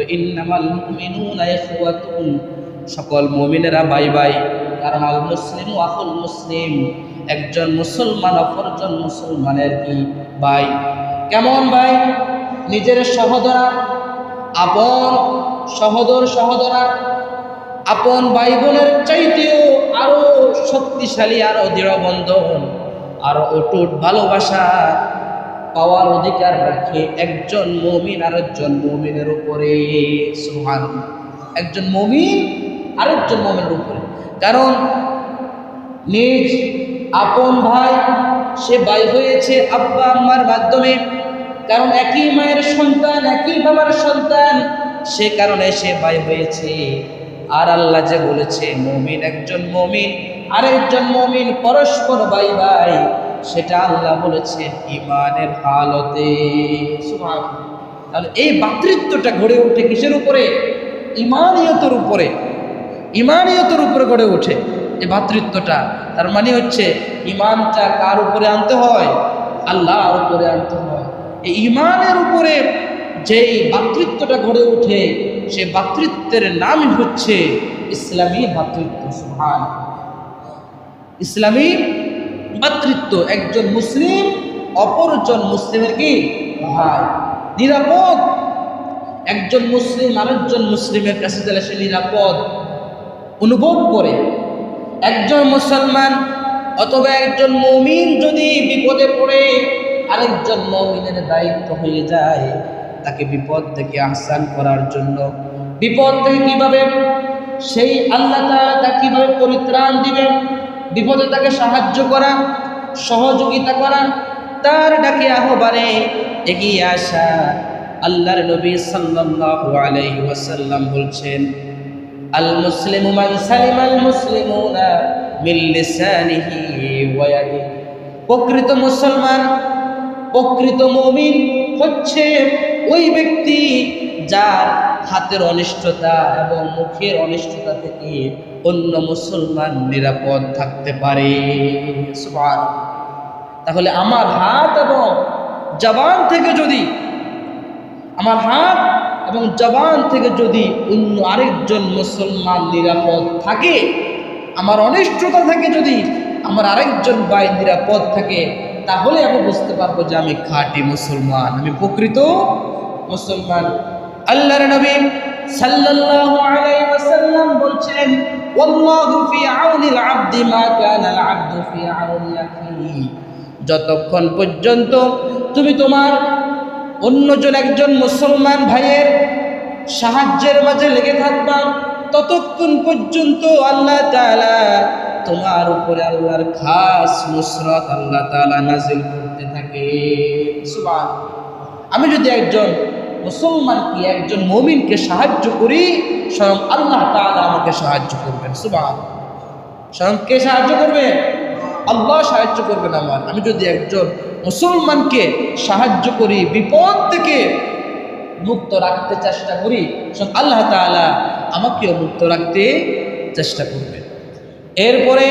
করে ইন্নামাল মুমিনুনা ইখওয়াতুন, সকল মুমিনেরা ভাই ভাই। কারণ আল মুসলিমু আখুল মুসলিম, একজন মুসলমান অপরজন মুসলমানের কি ভাই। কেমন ভাই? নিজের সহোদরা, আপন সহোদরা, আপন ভাই বোনের চাইতেও আরো শক্তিশালী, আরো দৃঢ় বন্ধন, আরো অটুট ভালোবাসা পাওয়ার অধিকার রাখে একজন মুমিন আরেকজন মুমিনের উপরে। সুবহানাল্লাহ। একজন মুমিন আরেকজন মুমিনের উপরে। কারণ নিজ আপন ভাই, সে ভাই হয়েছে আব্বা আম্মার মাধ্যমে, কারণ একই মায়ের সন্তান, একই বাবার সন্তান, সে কারণে সে ভাই হয়েছে। আর আল্লাহ যে বলেছে মুমিন একজন মুমিন আরেকজন মুমিন পরস্পর ভাই ভাই, সেটা আল্লাহ বলেছেন ঈমানের হালতে। সুবহানাল্লাহ। তাহলে এই ভ্রাতৃত্বটা গড়ে ওঠে কিসের উপরে? ঈমানিয়তের উপরে। ঈমানিয়তের উপরে গড়ে ওঠে এই ভ্রাতৃত্বটা। তার মানে হচ্ছে ঈমানটা কার উপরে আনতে হয়? আল্লাহর উপরে আনতে হয়। এই ঈমানের উপরে যেই ভ্রাতৃত্বটা গড়ে ওঠে, সে ভ্রাতৃত্বের নামই হচ্ছে ইসলামী ভ্রাতৃত্ব। সুবহানাল্লাহ। ইসলামী ভ্রাতৃত্ব, একজন মুসলিম অপরজন মুসলিমের কি ভাই, নিরাপদ। একজন মুসলিম আরেকজন মুসলিমের কাছে গেলে সে নিরাপদ অনুভব করে। একজন মুসলমান অথবা একজন মুমিন যদি বিপদে পড়ে, আরেকজন মুমিনের দায়িত্ব হয়ে যায় তাকে বিপদ থেকে আহসান করার জন্য, বিপদ থেকে কিভাবে সেই আল্লাহ তাআলা তাকে কিভাবে পরিত্রাণ দিবেন, বিপদে তাকে সাহায্য করা, সহযোগিতা করা, তার ডাকে আহ্বানে এগিয়ে আসা। আল্লাহর নবী সাল্লাল্লাহু আলাইহি ওয়াসাল্লাম বলছেন, আল মুসলিমু মান সালিমাল মুসলিমুনা মিন লিসানিহি ওয়া ইয়াদিহি। প্রকৃত মুসলমান, প্রকৃত মুমিন হচ্ছে ওই ব্যক্তি যার হাতের অনিষ্টতা এবং মুখের অনিষ্টতা থেকে অন্য মুসলমান নিরাপদ থাকতে পারে। সুবহানাল্লাহ। তাহলে আমার হাত এবং জবান থেকে যদি, আমার হাত এবং জবান থেকে যদি অন্য আরেকজন মুসলমান নিরাপদ থাকে, আমার অনিষ্টতা থেকে যদি আমার আরেকজন ভাই নিরাপদ থাকে, তাহলে আমি বুঝতে পারবো যে আমি খাঁটি মুসলমান, আমি প্রকৃত মুসলমান। আল্লাহর নবী সাল্লাল্লাহু আলাইহি ওয়াসাল্লাম বলছেন, ওয়াল্লাহু ফি আউনিল আবদি মা কানাল আবদু ফি আউনি আখিহি। যতক্ষণ পর্যন্ত তুমি তোমার অন্যজন একজন মুসলমান ভাইয়ের সাহায্যের মাঝে লেগে থাকবা, ততক্ষণ পর্যন্ত আল্লাহ তাআলা তোমার উপরে আল্লাহর খাস নুসরত আল্লাহ তাআলা নাজিল করতে থাকে। সুবহানাল্লাহ। আমি যদি একজন মুসলমানকে, একজন মুমিনকে সাহায্য করি, স্বয়ং আল্লাহ তাআলা আমাকে সাহায্য করবেন। সুবহানাল্লাহ। স্বয়ং কে সাহায্য করবে? আল্লাহ সাহায্য করবেন আমার। আমি যদি একজন মুসলমানকে সাহায্য করি, বিপদ থেকে মুক্ত রাখতে চেষ্টা করি, স্বয়ং আল্লাহ তাআলা আমাকেও মুক্ত রাখতে চেষ্টা করবেন। এরপরে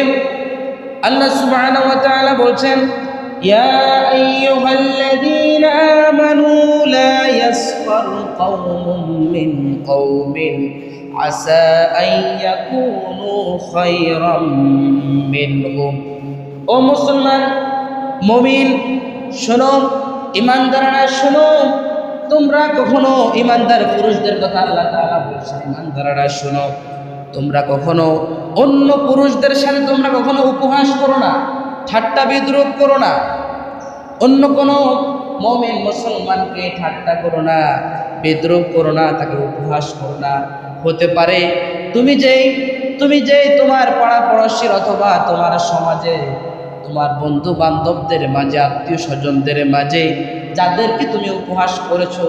আল্লাহ সুবহানাহু ওয়া তাআলা বলছেন, ইয়া আইয়ুহাল্লাযীনা আমানু লা ইয়াসফার কওমুম মিন কওমিন আসা আন ইয়াকুনু খায়রাম মিনহুম। ও মুসলমান, মুমিন শোনো, ঈমানদাররা শোনো, তোমরা কখনো, ঈমানদার পুরুষদের কথা আল্লাহ তাআলা বলছেন, ঈমানদাররা শোনো, তোমরা কখনো অন্য পুরুষদের সাথে তোমরা কখনো উপহাস করো না, ঠাট্টা বিদ্রূপ করো না। অন্য কোনো মুমিন মুসলমানকে ঠাট্টা করো না, বিদ্রূপ করো না, তাকে উপহাস করো না। হতে পারে তুমি যেই তোমার পাড়া পড়শির অথবা তোমার সমাজে, তোমার বন্ধু বান্ধবদের মাঝে, আত্মীয় স্বজনদের মাঝে যাদেরকে তুমি উপহাস করেছো,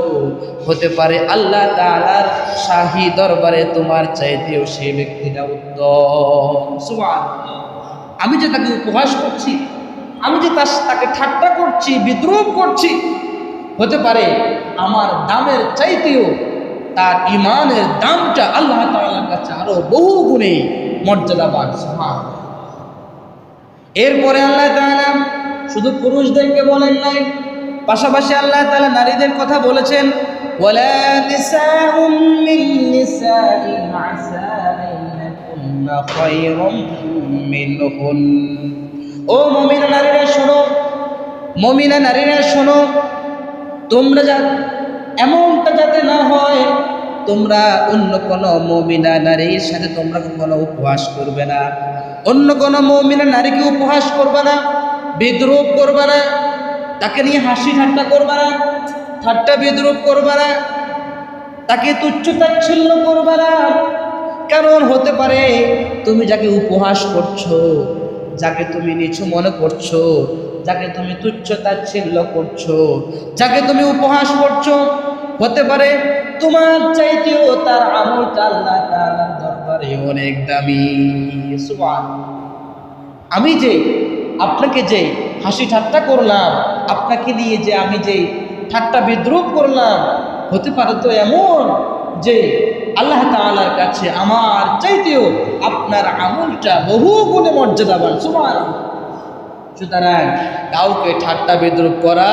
হতে পারে আল্লাহ তাআলার শাহী দরবারে তোমার চাইতেও সেই ব্যক্তিটা উত্তম। সুবহানাল্লাহ। আমি যে তাকে উপহাস করছি, আমি যে তাকে ঠাট্টা করছি, বিদ্রূপ করছি, হতে পারে আমার দামের চাইতেও তার ঈমানের দামটা আল্লাহ তাআলার কাছে আরো বহু গুণে মর্যাদাবান। সুবহানাল্লাহ। এরপরে আল্লাহ তাআলা শুধু পুরুষদেরকে বলেন নাই, পাশাপাশি আল্লাহ তাআলা নারীদের কথা বলেছেন, ওয়ালা নিসাউম নিসাইন আসা আন ইয়াকুন্না খায়রাম মিনহুন। ও মুমিনা নারীরা শোনো, মুমিনা নারীরা শোনো, তোমরা এমনটা যাতে না হয় তোমরা অন্য কোনো মুমিনা নারীর সাথে তোমরা কখনো উপহাস করবে না, অন্য কোনো মুমিনা নারীকে উপহাস করবে না, বিদ্রুপ করবে না, তাকে নিয়ে হাসি ঠাট্টা করবে না, ঠাট্টা বিদ্রুপ করবে না, তাকে তুচ্ছ তাচ্ছিল্য করবে না। কারণ হতে পারে তুমি যাকে উপহাস করছো, যাকে তুমি নিচু মনে করছো, যাকে তুমি তুচ্ছ তাচ্ছিল্য করছো, যাকে তুমি উপহাস করছো, হতে পারে তোমার চাইতেও তার আমলটা আল্লাহ তাআলার দরবারে অনেক দামি। সুবহানাল্লাহ। আমি যে আপনাকে যে হাসি ঠাট্টা করলাম, আপনাকে নিয়ে যে আমি যে ঠাট্টা বিদ্রুপ করলাম, হতে পারে তো এমন যে আল্লাহ তাআলার কাছে আমার চাইতেও আপনার আমলটা বহু গুণে মর্যাদাবান। সুবহানাল্লাহ। সুতরাং কাউকে ঠাট্টা বিদ্রুপ করা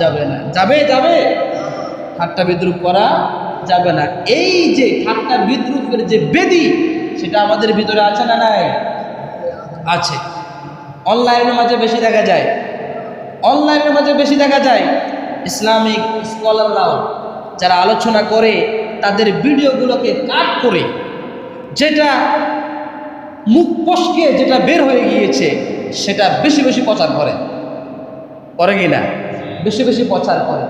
যাবে না। যাবে যাবে ঠাট্টা বিদ্রুপ করা যাবে না। এই যে ঠাট্টা বিদ্রুপের যে বেদি, সেটা আমাদের ভিতরে আছে না নাই? আছে। অনলাইনের মাঝে বেশি দেখা যায়, অনলাইনের মাঝে বেশি দেখা যায়। ইসলামিক স্কলাররাও যারা আলোচনা করে তাদের ভিডিওগুলোকে কাট করে যেটা মুখ ফসকে যেটা বের হয়ে গিয়েছে সেটা বেশি বেশি প্রচার করে কি না? বেশি বেশি প্রচার করে।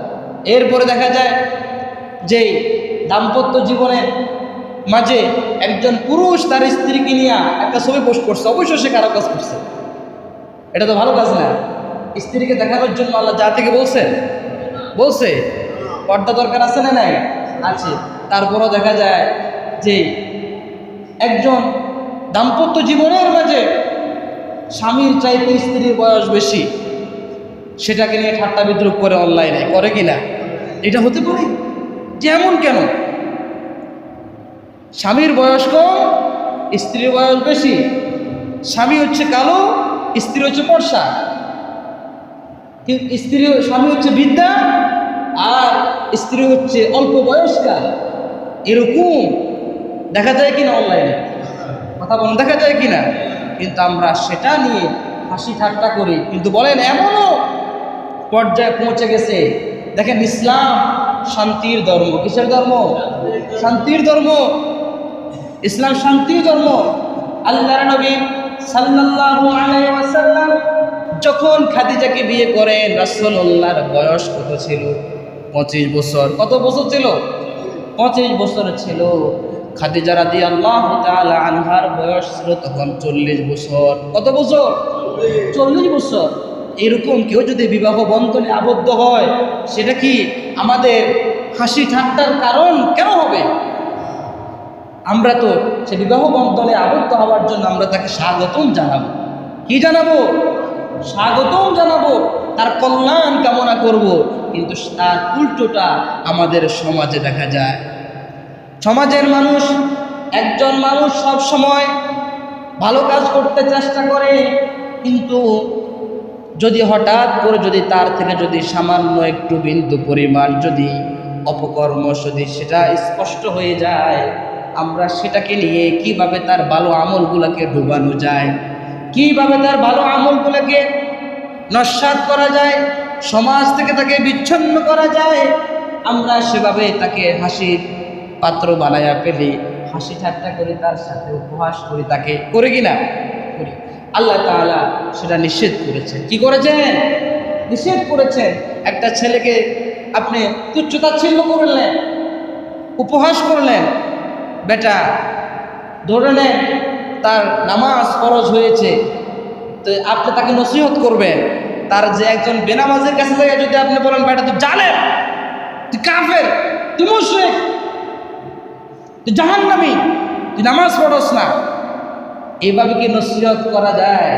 এরপরে দেখা যায় যে দাম্পত্য জীবনের মাঝে একজন পুরুষ তার স্ত্রীকে নিয়ে একটা ছবি পোস্ট করছে, অবশ্যই সে খারাপ কাজ করছে, এটা তো ভালো কাজ না। স্ত্রীকে দেখানোর জন্য আল্লাহ যা থেকে বলছে পর্দা দরকার আছে না নাই? আছে। তারপরও দেখা যায় যে একজন দাম্পত্য জীবনের মাঝে স্বামীর চাইতে স্ত্রীর বয়স বেশি, সেটাকে নিয়ে ঠাট্টা বিদ্রুপ করে অনলাইনে, করে কিনা? এটা হতে পারে যে এমন কেন? স্বামীর বয়স কম, স্ত্রীর বয়স বেশি, স্বামী হচ্ছে কালো, স্ত্রী হচ্ছে ফর্সা, স্বামী হচ্ছে বৃদ্ধা আর স্ত্রী হচ্ছে অল্প বয়স্কা, এরকম দেখা যায় কিনা অনলাইনে? কথা বলেন, দেখা যায় কিনা? কিন্তু আমরা সেটা নিয়ে হাসি ঠাট্টা করি। কিন্তু বলেন এমনও পর্যায়ে পৌঁছে গেছে, দেখেন ইসলাম শান্তির ধর্ম। কিসের ধর্ম? শান্তির ধর্ম। ইসলাম শান্তির ধর্ম। আল্লাহর নবী সাল্লাল্লাহু আলাইহি ওয়াসাল্লাম যখন খাদিজাকে বিয়ে করেন, রাসূলুল্লাহর বয়স কত ছিল? 25 বছর। কত বছর ছিল? 25 বছর ছিল। খাদিজা রাদিয়াল্লাহু তাআলা আনহার বয়স ছিল তখন 40 বছর। কত বছর? 40 বছর। এরকম কেউ যদি বিবাহ বন্ধনে আবদ্ধ হয়, সেটা কি আমাদের হাসি ঠাট্টার কারণ কেন হবে? আমরা তো সে বিবাহ বন্ধনে আবদ্ধ হওয়ার জন্য আমরা তাকে স্বাগতম জানাবো। কি জানাবো? স্বাগতম জানাবো, তার কল্যাণ কামনা করব। কিন্তু তার উল্টোটা আমাদের সমাজে দেখা যায়। সমাজের মানুষ, একজন মানুষ সব সময় ভালো কাজ করতে চেষ্টা করে, কিন্তু যদি হঠাৎ করে যদি তার থেকে যদি সামান্য একটু বিন্দু পরিমাণ যদি অপকর্ম যদি সেটা স্পষ্ট হয়ে যায়, আমরা সেটাকে নিয়ে কিভাবে তার ভালো আমলগুলোকে ডুবানো যায়, কিভাবে তার ভালো আমলগুলোকে নস্যাৎ করা যায়, সমাজ থেকে তাকে বিচ্ছিন্ন করা যায়, আমরা সেভাবে তাকে হাসির পাত্র বানায়া ফেলি, হাসি ঠাট্টা করি, তার সাথে উপহাস করি, তাকে করে কিনা করি। আল্লাহ তাআলা সেটা নিষেধ করেছেন। কি করেছেন? নিষেধ করেছেন। একটা ছেলেকে আপনি তুচ্ছ তাচ্ছিল্য করলেন, উপহাস করলেন, বেটা ধরে নেন তার নামাজ ফরজ হয়েছে, তো আপনি তাকে নসিহত করবেন। তার যে একজন বেনামাজের কাছে যায় যদি আপনি বলেন, বেটা তুই জালেম, তুই কাফের, তুই মুশরিক, তুই জাহান্নামী, তুই নামাজ পড়স না, এইভাবে কি নসিহত করা যায়?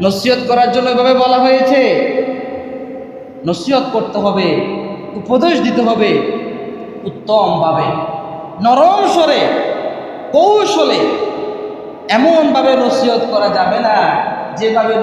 নসিহত করার জন্য এভাবে বলা হয়েছে? নসিহত করতে হবে, উপদেশ দিতে হবে উত্তমভাবে, নরম স্বরে, কৌশলে। এমনভাবে নসিহত করা যাবে না যেভাবে